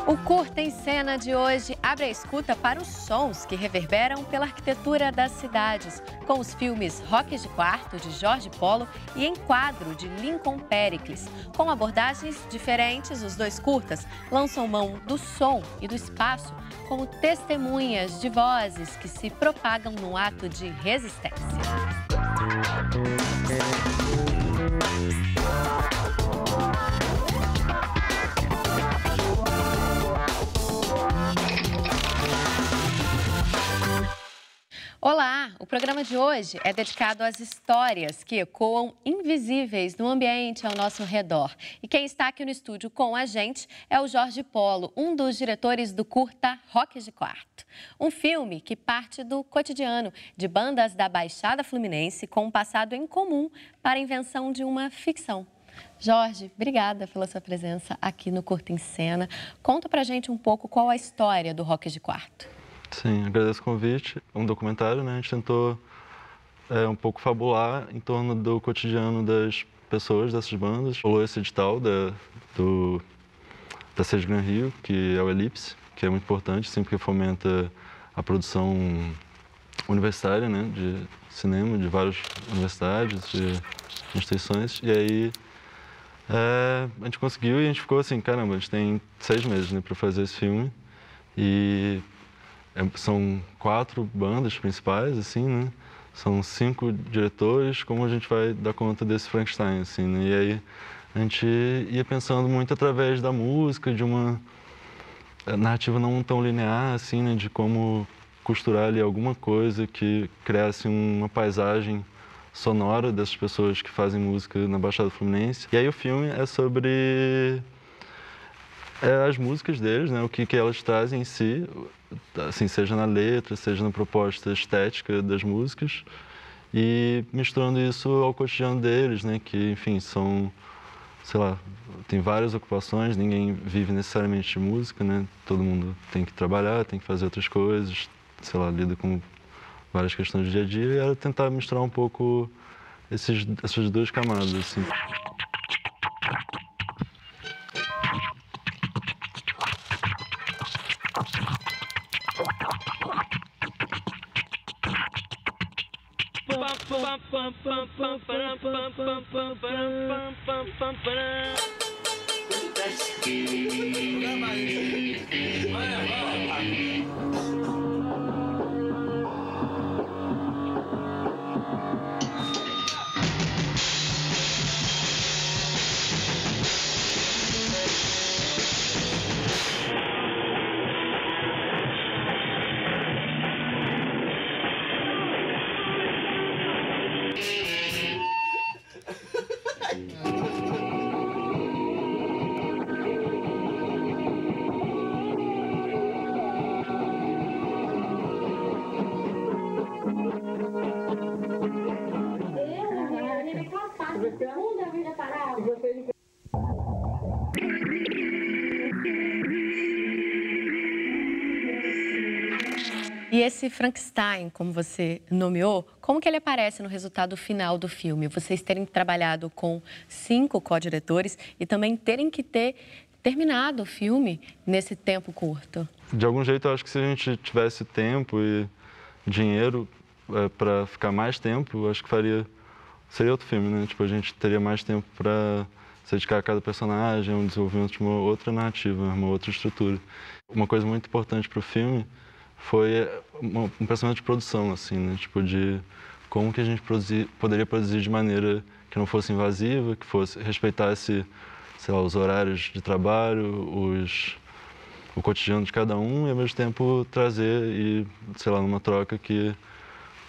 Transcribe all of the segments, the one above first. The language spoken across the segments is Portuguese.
O Curta em Cena de hoje abre a escuta para os sons que reverberam pela arquitetura das cidades, com os filmes Rocks de Quarto, de Jorge Polo, e Enquadro, de Lincoln Pericles. Com abordagens diferentes, os dois curtas lançam mão do som e do espaço como testemunhas de vozes que se propagam num ato de resistência. Olá! O programa de hoje é dedicado às histórias que ecoam invisíveis no ambiente ao nosso redor. E quem está aqui no estúdio com a gente é o Jorge Polo, um dos diretores do curta Rocks de Quarto. Um filme que parte do cotidiano de bandas da Baixada Fluminense com um passado em comum para a invenção de uma ficção. Jorge, obrigada pela sua presença aqui no Curta em Cena. Conta pra gente um pouco qual a história do Rocks de Quarto. Sim, agradeço o convite. É um documentário, né? A gente tentou um pouco fabular em torno do cotidiano das pessoas dessas bandas. Rolou esse edital da Sede Gran Rio, que é o Elipse, que é muito importante, sempre que fomenta a produção universitária, né? De cinema, de várias universidades, de instituições. E aí a gente conseguiu e a gente ficou assim, caramba, a gente tem 6 meses, né, para fazer esse filme. E são 4 bandas principais, assim, né? São 5 diretores, como a gente vai dar conta desse Frankenstein, assim, né? E aí a gente ia pensando muito através da música, de uma narrativa não tão linear, assim, né? De como costurar ali alguma coisa que criasse uma paisagem sonora dessas pessoas que fazem música na Baixada Fluminense. E aí o filme é sobre as músicas deles, né? O que elas trazem em si, assim, seja na letra, seja na proposta estética das músicas, e misturando isso ao cotidiano deles, né? Que, enfim, são, sei lá, tem várias ocupações, ninguém vive necessariamente de música, né? Todo mundo tem que trabalhar, tem que fazer outras coisas, sei lá, lida com várias questões do dia a dia, e era tentar misturar um pouco essas duas camadas, assim. E esse Frankenstein, como você nomeou, como que ele aparece no resultado final do filme? Vocês terem trabalhado com 5 co-diretores e também terem que ter terminado o filme nesse tempo curto. De algum jeito, eu acho que se a gente tivesse tempo e dinheiro para ficar mais tempo, eu acho que seria outro filme, né? Tipo, a gente teria mais tempo para se dedicar a cada personagem, um desenvolvimento de uma outra narrativa, uma outra estrutura. Uma coisa muito importante para o filme foi um pensamento de produção, assim, né? Tipo, de como que a gente poderia produzir de maneira que não fosse invasiva, que respeitasse, sei lá, os horários de trabalho, o cotidiano de cada um, e ao mesmo tempo trazer e, sei lá, numa troca que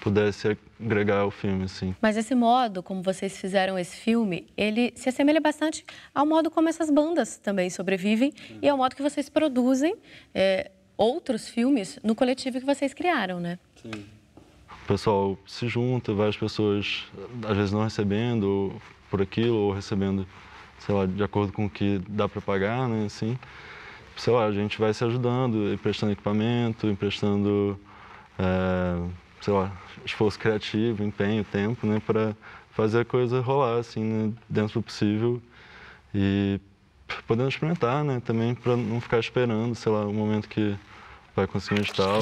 pudesse agregar ao filme, assim. Mas esse modo como vocês fizeram esse filme, ele se assemelha bastante ao modo como essas bandas também sobrevivem e ao modo que vocês produzem outros filmes no coletivo que vocês criaram, né? Sim. O pessoal se junta, várias pessoas, às vezes não recebendo por aquilo, ou recebendo, sei lá, de acordo com o que dá para pagar, né, assim. Sei lá, a gente vai se ajudando, emprestando equipamento, emprestando, sei lá, esforço criativo, empenho, tempo, né, para fazer a coisa rolar, assim, né, dentro do possível. E podendo experimentar, né? Também para não ficar esperando, sei lá, o momento que vai conseguir um edital.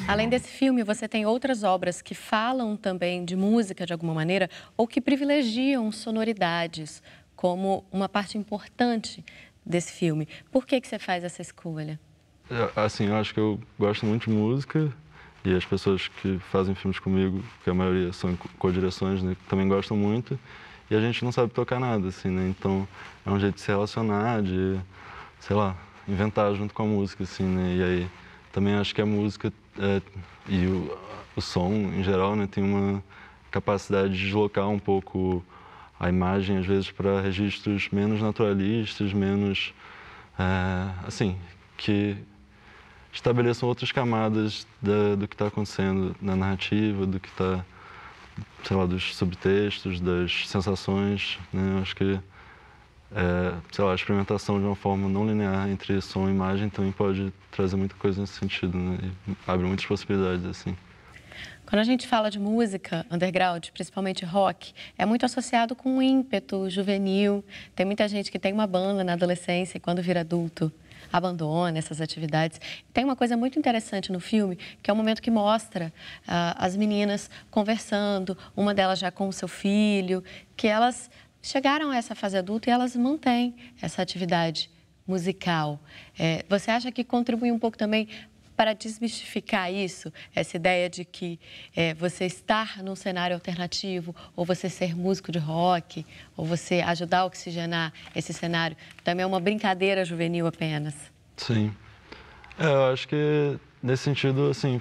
Além desse filme, você tem outras obras que falam também de música de alguma maneira ou que privilegiam sonoridades como uma parte importante desse filme. Por que você faz essa escolha? Assim, eu acho que eu gosto muito de música e as pessoas que fazem filmes comigo, que a maioria são co-direções, né, também gostam muito. E a gente não sabe tocar nada, assim, né? Então é um jeito de se relacionar, de, sei lá, inventar junto com a música, assim, né? E aí também acho que a música e o som, em geral, né, tem uma capacidade de deslocar um pouco a imagem, às vezes, para registros menos naturalistas, menos, assim, que estabeleçam outras camadas do que está acontecendo na narrativa, do que está, sei lá, dos subtextos, das sensações, né? Acho que, sei lá, a experimentação de uma forma não linear entre som e imagem também pode trazer muita coisa nesse sentido, né? E abre muitas possibilidades, assim. Quando a gente fala de música underground, principalmente rock, é muito associado com um ímpeto juvenil. Tem muita gente que tem uma banda na adolescência e quando vira adulto abandona essas atividades. Tem uma coisa muito interessante no filme, que é o momento que mostra as meninas conversando, uma delas já com o seu filho, que elas chegaram a essa fase adulta e elas mantêm essa atividade musical. Você acha que contribui um pouco também para desmistificar isso, essa ideia de que você estar num cenário alternativo, ou você ser músico de rock, ou você ajudar a oxigenar esse cenário, também é uma brincadeira juvenil apenas? Sim. Eu acho que, nesse sentido, assim,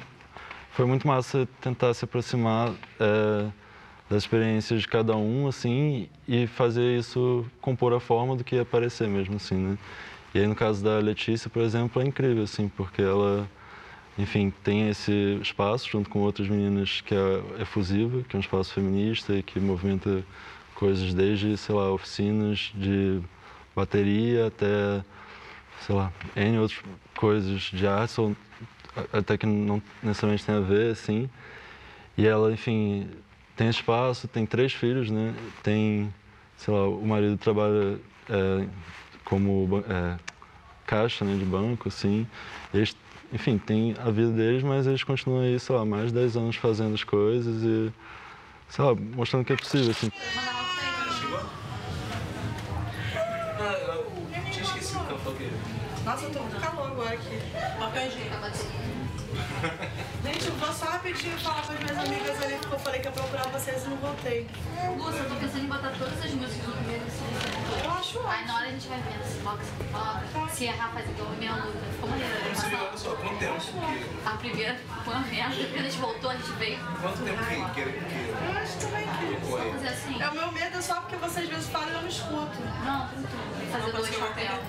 foi muito massa tentar se aproximar das experiências de cada um, assim, e fazer isso compor a forma do que ia aparecer mesmo, assim, né? E aí, no caso da Letícia, por exemplo, é incrível, assim, porque ela, enfim, tem esse espaço junto com outras meninas que é Efusiva, que é um espaço feminista e que movimenta coisas desde, sei lá, oficinas de bateria até, sei lá, N outras coisas de arte, ou até que não necessariamente tem a ver, assim. E ela, enfim, tem espaço, tem 3 filhos, né? Tem, sei lá, o marido trabalha como caixa, né, de banco, assim. Eles, enfim, tem a vida deles, mas eles continuam aí, sei lá, mais de 10 anos fazendo as coisas e, sei lá, mostrando que é possível, assim. Eu tinha esquecido que ela falou que... Nossa, eu tô com calor agora aqui. Qualquer jeito. Gente, eu vou só rapidinho falar com as minhas amigas ali, porque eu falei que ia procurar vocês e não voltei. Lúcia, eu tô pensando em botar todas as músicas no primeiro CD. Eu acho ótimo. Aí na hora a gente vai vendo se toca, se não toca. Se errar, faz igual a minha luta. Ficou maneiro. Olha só, quanto tempo que... A primeira foi uma merda. Quando a gente voltou, a gente veio. Quanto tempo que Eu acho também que... Vamos fazer assim? É o meu medo só porque vocês às vezes falam e eu não escuto. Não, tem tudo. Fazer dois papel.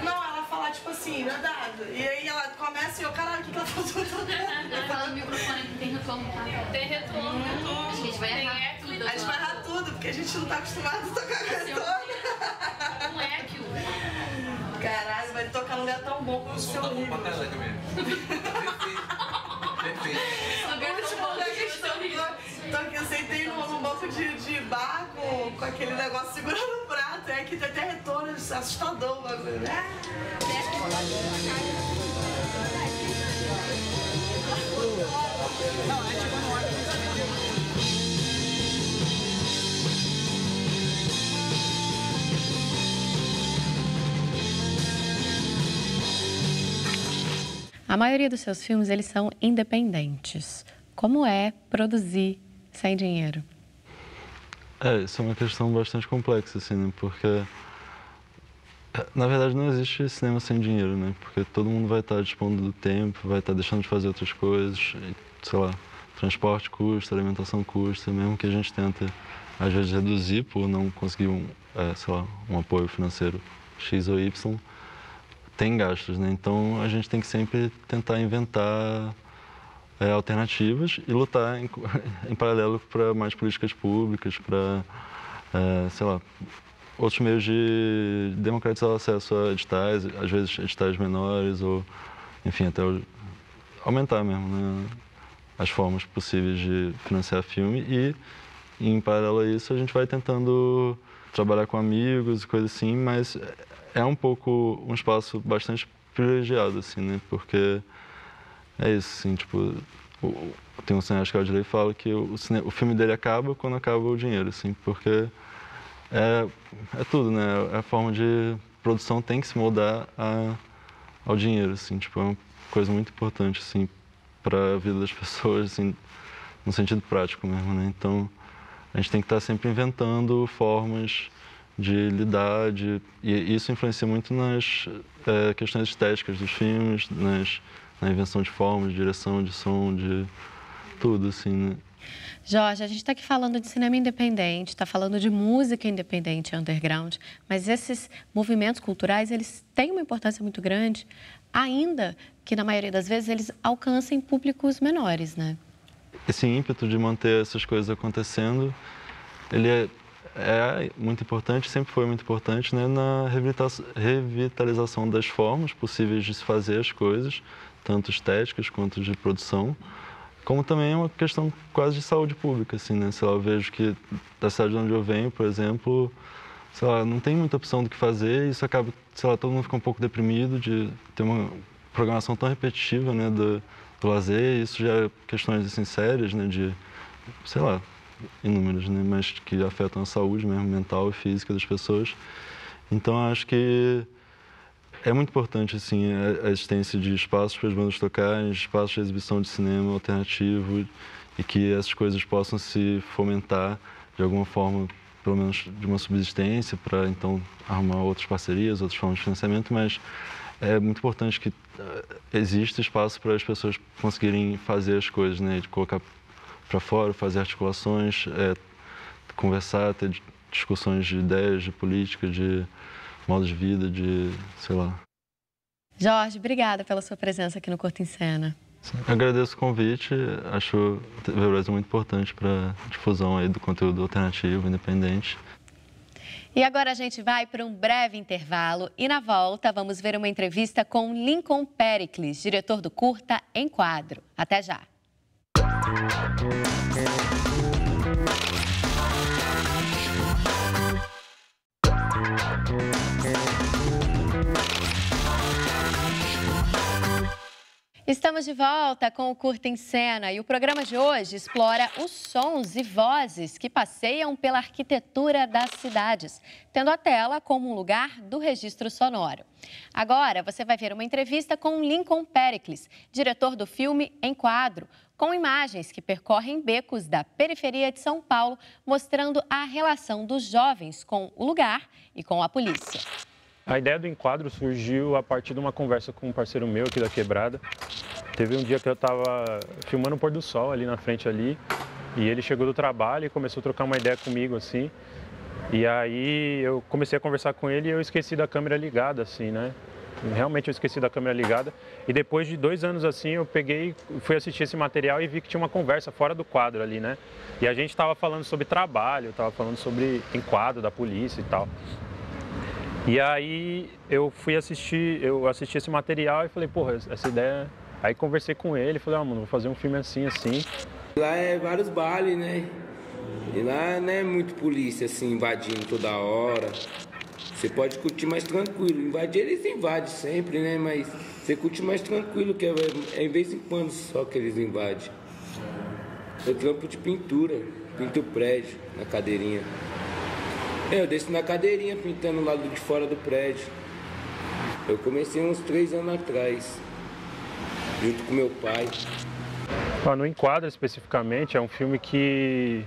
Não, ela fala tipo assim, nadado. E aí ela começa e eu, caralho, o que ela falou? Vai falar no microfone que tem retorno, tá? Tem retorno, retorno. Acho que a gente vai errar tudo. A gente vai errar tudo, porque a gente não tá acostumado a tocar retorno. Um eco. Caralho, vai tocar num lugar tão bom como o seu Tá bom livro. pra caraca mesmo. Perfeito. O último lugar que a gente tocou, eu sentei num banco de bar com aquele negócio segurando o prato. É que tem até retorno, assustador o bagulho, né? Não, é tipo A maioria dos seus filmes, eles são independentes. Como é produzir sem dinheiro? Isso é uma questão bastante complexa, assim, né? Porque, na verdade, não existe cinema sem dinheiro, né? Porque todo mundo vai estar dispondo do tempo, vai estar deixando de fazer outras coisas, sei lá, transporte custa, alimentação custa, mesmo que a gente tenta, às vezes, reduzir por não conseguir um apoio financeiro X ou Y, tem gastos, né? Então, a gente tem que sempre tentar inventar alternativas e lutar em paralelo para mais políticas públicas, para, sei lá, outros meios de democratizar o acesso a editais, às vezes editais menores ou, enfim, até aumentar mesmo, né, as formas possíveis de financiar filme e, em paralelo a isso, a gente vai tentando trabalhar com amigos e coisas assim, mas é um pouco um espaço bastante privilegiado, assim, né, porque é isso, assim, tipo, tem um cineasta que ele fala que o filme dele acaba quando acaba o dinheiro, assim, porque é tudo, né? A forma de produção tem que se moldar ao dinheiro, assim, tipo, é uma coisa muito importante, assim, para a vida das pessoas, assim, no sentido prático mesmo, né? Então, a gente tem que estar sempre inventando formas de lidar, e isso influencia muito nas questões estéticas dos filmes, na invenção de formas, de direção, de som, de tudo, assim, né? Jorge, a gente está aqui falando de cinema independente, está falando de música independente, underground, mas esses movimentos culturais, eles têm uma importância muito grande, ainda que, na maioria das vezes, eles alcancem públicos menores, né? Esse ímpeto de manter essas coisas acontecendo, ele é muito importante, sempre foi muito importante, né, na revitalização das formas possíveis de se fazer as coisas, tanto estéticas quanto de produção, como também é uma questão quase de saúde pública, assim, né? Sei lá, eu vejo que da cidade de onde eu venho, por exemplo, sei lá, não tem muita opção do que fazer e isso acaba, sei lá, todo mundo fica um pouco deprimido de ter uma programação tão repetitiva, né, do lazer, e isso já é questões, assim, sérias, né, de, sei lá, inúmeras, né, mas que afetam a saúde mesmo, mental e física das pessoas. Então, acho que é muito importante, assim, a existência de espaços para as bandas tocarem, espaços de exibição de cinema alternativo e que essas coisas possam se fomentar de alguma forma, pelo menos de uma subsistência, para então arrumar outras parcerias, outras formas de financiamento, mas é muito importante que exista espaço para as pessoas conseguirem fazer as coisas, né, de colocar para fora, fazer articulações, conversar, ter discussões de ideias, de política, de modo de vida, de, sei lá. Jorge, obrigada pela sua presença aqui no Curta em Cena. Eu agradeço o convite, acho o TV Brasil muito importante para a difusão aí do conteúdo alternativo, independente. E agora a gente vai para um breve intervalo e na volta vamos ver uma entrevista com Lincoln Pericles, diretor do curta Em Quadro. Até já! Estamos de volta com o Curta em Cena e o programa de hoje explora os sons e vozes que passeiam pela arquitetura das cidades, tendo a tela como um lugar do registro sonoro. Agora você vai ver uma entrevista com Lincoln Pericles, diretor do filme Em Quadro, com imagens que percorrem becos da periferia de São Paulo, mostrando a relação dos jovens com o lugar e com a polícia. A ideia do Em Quadro surgiu a partir de uma conversa com um parceiro meu aqui da Quebrada. Teve um dia que eu estava filmando o pôr do sol ali na frente ali, e ele chegou do trabalho e começou a trocar uma ideia comigo, assim. E aí eu comecei a conversar com ele e eu esqueci da câmera ligada, assim, né? Realmente eu esqueci da câmera ligada. E depois de 2 anos, assim, eu fui assistir esse material e vi que tinha uma conversa fora do quadro ali, né? E a gente estava falando sobre trabalho, estava falando sobre enquadro da polícia e tal. E aí eu assisti esse material e falei, porra, essa ideia... Aí conversei com ele, falei, mano, vou fazer um filme assim, assim. Lá é vários bailes, né? E lá não é muito polícia, assim, invadindo toda hora. Você pode curtir mais tranquilo. Invadir, eles invadem sempre, né? Mas você curte mais tranquilo, que é em vez em quando só que eles invadem. Eu trampo de pintura, pinto o prédio, na cadeirinha. Eu desço na cadeirinha pintando o lado de fora do prédio. Eu comecei uns 3 anos atrás. junto com meu pai. No Enquadro, especificamente, é um filme que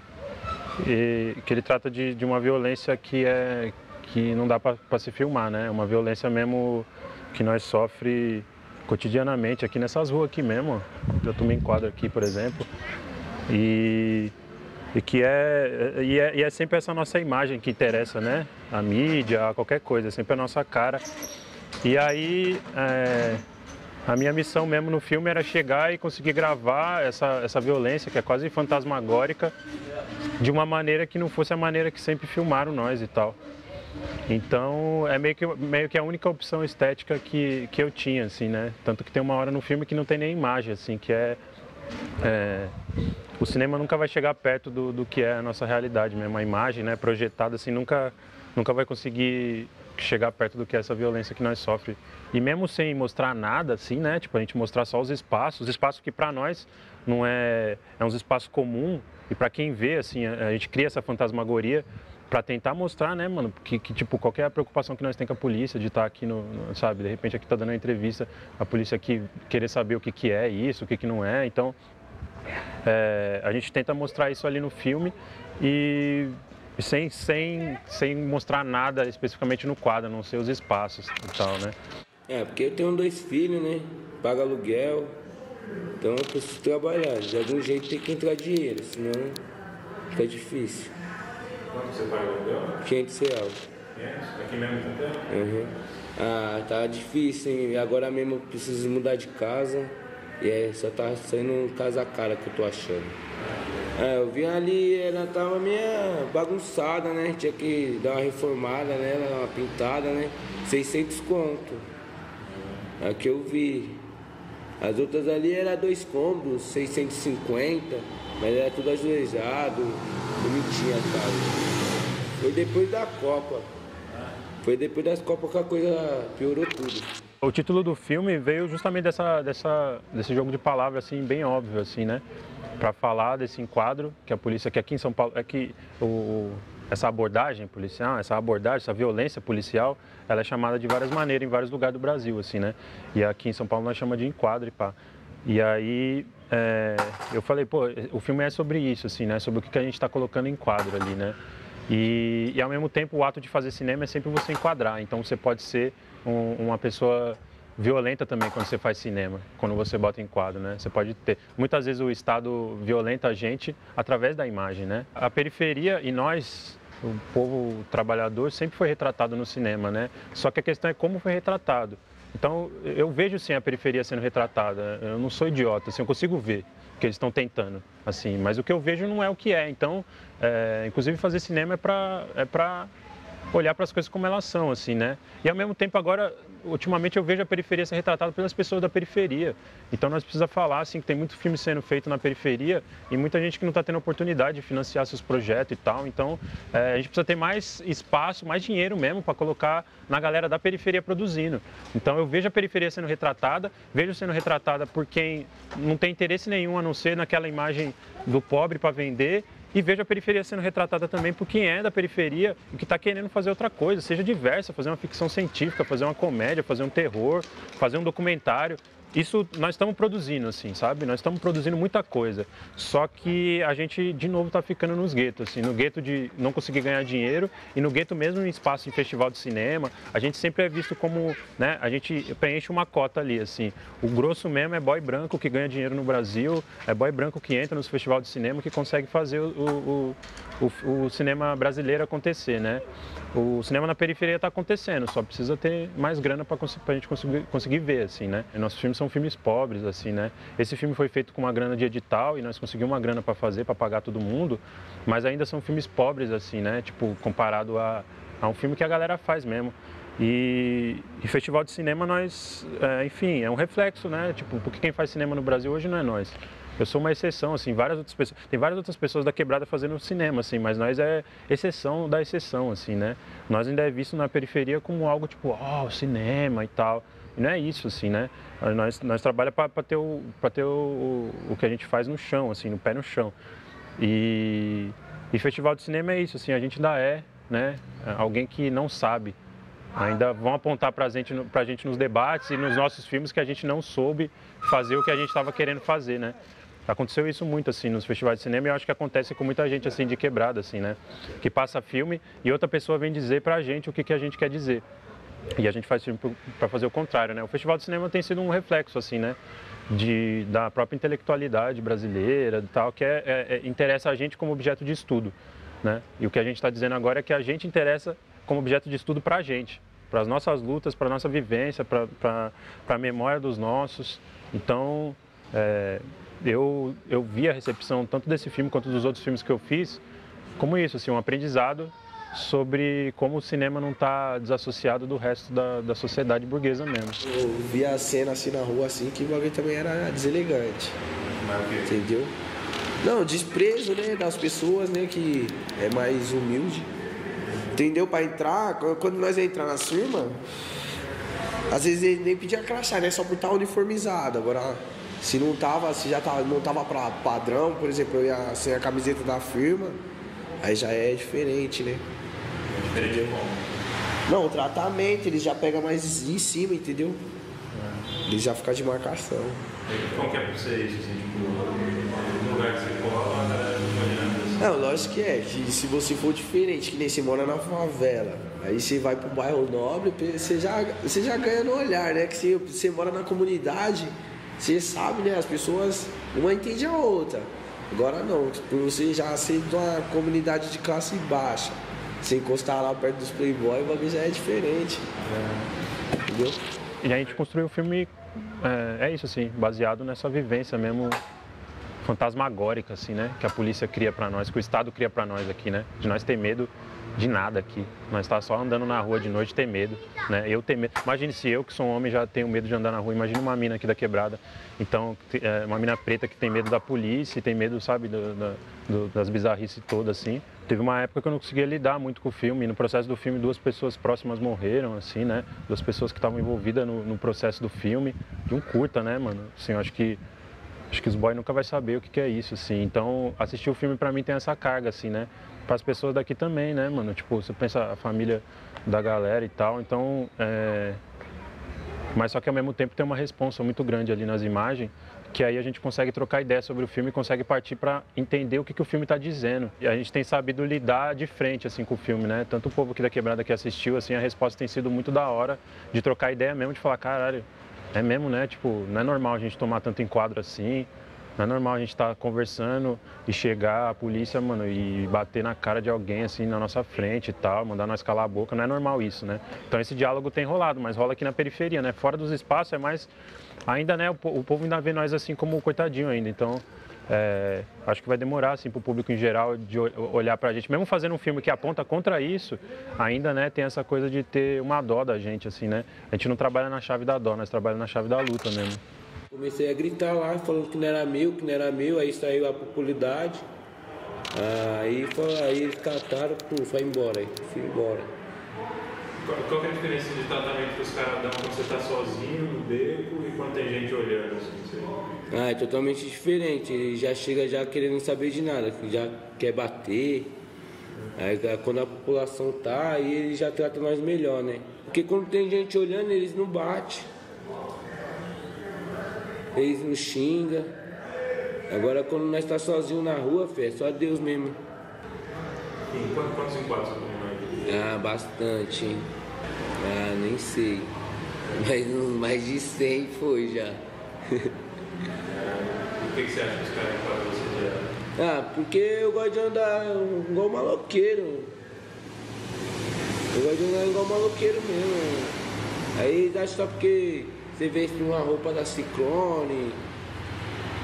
ele trata de uma violência que não dá para se filmar, né? Uma violência mesmo que nós sofremos cotidianamente aqui nessas ruas aqui mesmo. Eu tomei Enquadro aqui, por exemplo. E é sempre essa nossa imagem que interessa, né? A mídia, qualquer coisa, é sempre a nossa cara. E aí, a minha missão mesmo no filme era chegar e conseguir gravar essa violência, que é quase fantasmagórica, de uma maneira que não fosse a maneira que sempre filmaram nós e tal. Então, é meio que a única opção estética que eu tinha, assim, né? Tanto que tem uma hora no filme que não tem nem imagem, assim, que o cinema nunca vai chegar perto do que é a nossa realidade mesmo. A imagem, né, projetada, assim, nunca vai conseguir chegar perto do que é essa violência que nós sofremos. E mesmo sem mostrar nada, assim, né, tipo, a gente mostrar só os espaços que para nós não é uns espaços comum, e para quem vê, assim, a gente cria essa fantasmagoria para tentar mostrar, né, mano, que tipo, qual que é a preocupação que nós temos com a polícia de estar aqui sabe, de repente aqui tá dando uma entrevista, a polícia aqui querer saber o que é isso, o que não é. Então, a gente tenta mostrar isso ali no filme e sem mostrar nada especificamente no quadro, a não ser os espaços e tal, né? Porque eu tenho 2 filhos, né? Pago aluguel, então eu preciso trabalhar. De algum jeito tem que entrar dinheiro, senão fica difícil. Quanto você paga aluguel? R$500. 500? Aqui mesmo tá? Uhum. Tá difícil, hein? Agora mesmo eu preciso mudar de casa e só tá saindo casa a cara que eu tô achando. Eu vi ali, ela tava meio bagunçada, né? Tinha que dar uma reformada nela, uma pintada, né? 600 conto. É que eu vi. As outras ali era 2 cômodos, 650, mas era tudo azuleijado, bonitinha a casa. Foi depois da Copa. Foi depois das Copas que a coisa piorou tudo. O título do filme veio justamente desse jogo de palavras, assim, bem óbvio, assim, né? Para falar desse enquadro que a polícia, que aqui em São Paulo, essa abordagem policial, essa violência policial, ela é chamada de várias maneiras em vários lugares do Brasil, assim, né? E aqui em São Paulo nós chamamos de enquadro e pá. E aí eu falei, pô, o filme é sobre isso, assim, né? Sobre o que a gente está colocando em quadro ali, né? E ao mesmo tempo o ato de fazer cinema é sempre você enquadrar. Então você pode ser uma pessoa violenta também quando você faz cinema, quando você bota em quadro, né? Você pode ter. Muitas vezes o Estado violenta a gente através da imagem, né? A periferia e nós, o povo trabalhador, sempre foi retratado no cinema, né? Só que a questão é como foi retratado. Então eu vejo sim a periferia sendo retratada. Eu não sou idiota, assim, eu consigo ver que eles estão tentando, assim. Mas o que eu vejo não é o que é. Então, inclusive fazer cinema é para olhar para as coisas como elas são, assim, né? E ao mesmo tempo agora, ultimamente eu vejo a periferia ser retratada pelas pessoas da periferia. Então nós precisamos falar, assim, que tem muito filme sendo feito na periferia e muita gente que não está tendo oportunidade de financiar seus projetos e tal. Então a gente precisa ter mais espaço, mais dinheiro mesmo para colocar na galera da periferia produzindo. Então eu vejo a periferia sendo retratada por quem não tem interesse nenhum a não ser naquela imagem do pobre para vender. E vejo a periferia sendo retratada também por quem é da periferia e que está querendo fazer outra coisa, seja diversa, fazer uma ficção científica, fazer uma comédia, fazer um terror, fazer um documentário. Isso nós estamos produzindo, assim, sabe? Nós estamos produzindo muita coisa. Só que a gente, de novo, está ficando nos guetos, assim, no gueto de não conseguir ganhar dinheiro e no gueto mesmo em espaço em festival de cinema. A gente sempre é visto como, né? A gente preenche uma cota ali, assim. O grosso mesmo é boy branco que ganha dinheiro no Brasil, é boy branco que entra nos festivais de cinema que consegue fazer o cinema brasileiro acontecer, né? O cinema na periferia está acontecendo, só precisa ter mais grana para a gente conseguir ver, assim, né? E nossos filmes são filmes pobres, assim, né? Esse filme foi feito com uma grana de edital e nós conseguimos uma grana para fazer, para pagar todo mundo, mas ainda são filmes pobres, assim, né? Tipo, comparado a um filme que a galera faz mesmo. E festival de cinema, nós, enfim, é um reflexo, né? Tipo, porque quem faz cinema no Brasil hoje não é nós. Eu sou uma exceção, assim, tem várias outras pessoas da quebrada fazendo cinema, assim, mas nós é exceção da exceção, assim, né? Nós ainda é visto na periferia como algo tipo, cinema e tal. E não é isso, assim, né? Nós trabalhamos para ter o que a gente faz no chão, assim, no pé no chão. E festival de cinema é isso, assim, a gente ainda né? Alguém que não sabe Ainda vão apontar pra gente nos debates e nos nossos filmes que a gente não soube fazer o que a gente estava querendo fazer, né? Aconteceu isso muito, assim, nos festivais de cinema e eu acho que acontece com muita gente, assim, de quebrada, assim, né? Que passa filme e outra pessoa vem dizer pra gente o que a gente quer dizer. E a gente faz filme para fazer o contrário, né? O Festival de Cinema tem sido um reflexo, assim, né? Da própria intelectualidade brasileira e tal, que interessa a gente como objeto de estudo, né? E o que a gente está dizendo agora é que a gente interessa como objeto de estudo para a gente, para as nossas lutas, para a nossa vivência, para a memória dos nossos. Então, eu vi a recepção tanto desse filme quanto dos outros filmes que eu fiz como isso, assim, um aprendizado sobre como o cinema não está desassociado do resto da sociedade burguesa mesmo. Eu vi a cena assim na rua, assim, que o bagulho também era deselegante, entendeu? Não, desprezo, né, das pessoas, né, que é mais humilde, entendeu? Para entrar, quando nós entrar na firma, às vezes ele nem pedia crachá, né, só por estar uniformizado. Agora, se não tava para padrão, por exemplo, eu ia sem a camiseta da firma, aí já é diferente, né? Diferente como? Não, o tratamento, ele já pega mais em cima, entendeu? Ele já fica de marcação. Como que é pra você isso, assim, tipo, no lugar que você cola, Não, lógico que é, que se você for diferente, que nem você mora na favela, aí você vai pro bairro nobre, você já ganha no olhar, né? Que você mora na comunidade, você sabe, né? As pessoas, uma entende a outra. Agora não, por você já ser de uma comunidade de classe baixa, você encostar lá perto dos playboy, o bagulho já é diferente. Entendeu? E a gente construiu o filme, é isso assim, baseado nessa vivência mesmo fantasmagórica, assim, né? Que a polícia cria pra nós, que o Estado cria pra nós aqui, né? De nós ter medo de nada aqui. Nós tá só andando na rua de noite ter medo, né? Eu ter medo. Imagine se eu, que sou um homem, já tenho medo de andar na rua. Imagine uma mina aqui da quebrada. Então, uma mina preta que tem medo da polícia, tem medo, sabe, das bizarrices todas, assim. Teve uma época que eu não conseguia lidar muito com o filme. No processo do filme, 2 pessoas próximas morreram, assim, né? 2 pessoas que estavam envolvidas no processo do filme. De um curta, né, mano? Assim, eu acho que os boys nunca vai saber o que é isso, assim. Então, assistir o filme pra mim tem essa carga, assim, né? Para as pessoas daqui também, né, mano? Tipo, você pensa a família da galera e tal, então... Mas só que ao mesmo tempo tem uma responsa muito grande ali nas imagens, que aí a gente consegue trocar ideia sobre o filme e consegue partir para entender o que o filme está dizendo. E a gente tem sabido lidar de frente, assim, com o filme, né? Tanto o povo aqui da quebrada que assistiu, assim, a resposta tem sido muito da hora de trocar ideia mesmo, de falar, caralho, é mesmo, né? Tipo, não é normal a gente tomar tanto enquadro assim. Não é normal a gente estar conversando e chegar a polícia, mano, e bater na cara de alguém, assim, na nossa frente e tal, mandar nós calar a boca. Não é normal isso, né? Então esse diálogo tem rolado, mas rola aqui na periferia, né? Fora dos espaços é mais... Ainda, né, o povo ainda vê nós assim como coitadinho ainda. Então, acho que vai demorar, assim, pro público em geral de olhar pra gente. Mesmo fazendo um filme que aponta contra isso, ainda, né, tem essa coisa de ter uma dó da gente, assim, né? A gente não trabalha na chave da dó, nós trabalhamos na chave da luta mesmo. Comecei a gritar lá, falando que não era meu, aí saiu a popularidade. Aí eles cataram, foi embora, fui embora. Qual que é a diferença de tratamento que os caras dão quando você tá sozinho no beco e quando tem gente olhando, assim? É totalmente diferente, ele já chega já querendo saber de nada, já quer bater. Aí quando a população tá, aí eles já tratam nós melhor, né? Porque quando tem gente olhando, eles não batem. Eles não xingam. Agora quando nós tá sozinhos na rua, é só Deus mesmo. E quantos enquadros você tem? Bastante, hein? Nem sei. Mas mais de 100 foi já. Por que você acha que os caras enquadram você já? Porque eu gosto de andar igual maloqueiro. Eu gosto de andar igual maloqueiro mesmo. Aí eles acham só porque você veste uma roupa da Ciclone,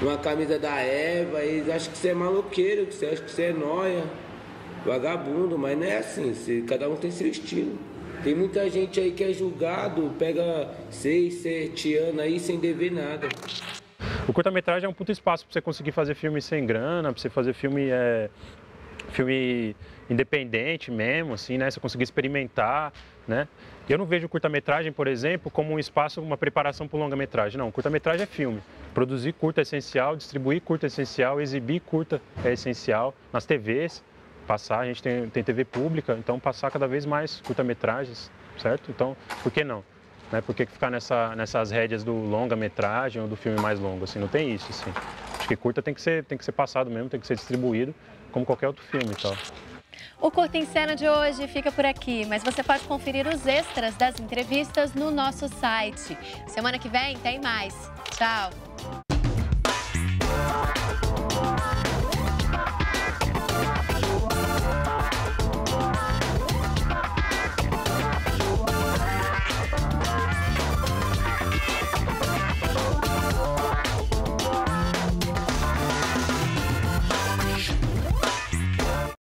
uma camisa da Eva, eles acham que você é maloqueiro, que você acha que você é nóia, vagabundo, mas não é assim, cada um tem seu estilo. Tem muita gente aí que é julgado, pega 6, 7 anos aí sem dever nada. O curta-metragem é um puto espaço para você conseguir fazer filme sem grana, para você fazer filme independente mesmo, assim, né? Você conseguir experimentar, né? Eu não vejo curta-metragem, por exemplo, como um espaço, uma preparação para o longa-metragem. Não, curta-metragem é filme. Produzir curta é essencial, distribuir curta é essencial, exibir curta é essencial. Nas TVs, passar, a gente tem TV pública, então passar cada vez mais curta-metragens certo? Então, por que não? Né? Por que ficar nessas rédeas do longa-metragem ou do filme mais longo? Assim, não tem isso, assim. Acho que curta tem que ser passado mesmo, tem que ser distribuído como qualquer outro filme e tal. O Curta em Cena de hoje fica por aqui, mas você pode conferir os extras das entrevistas no nosso site. Semana que vem tem mais. Tchau!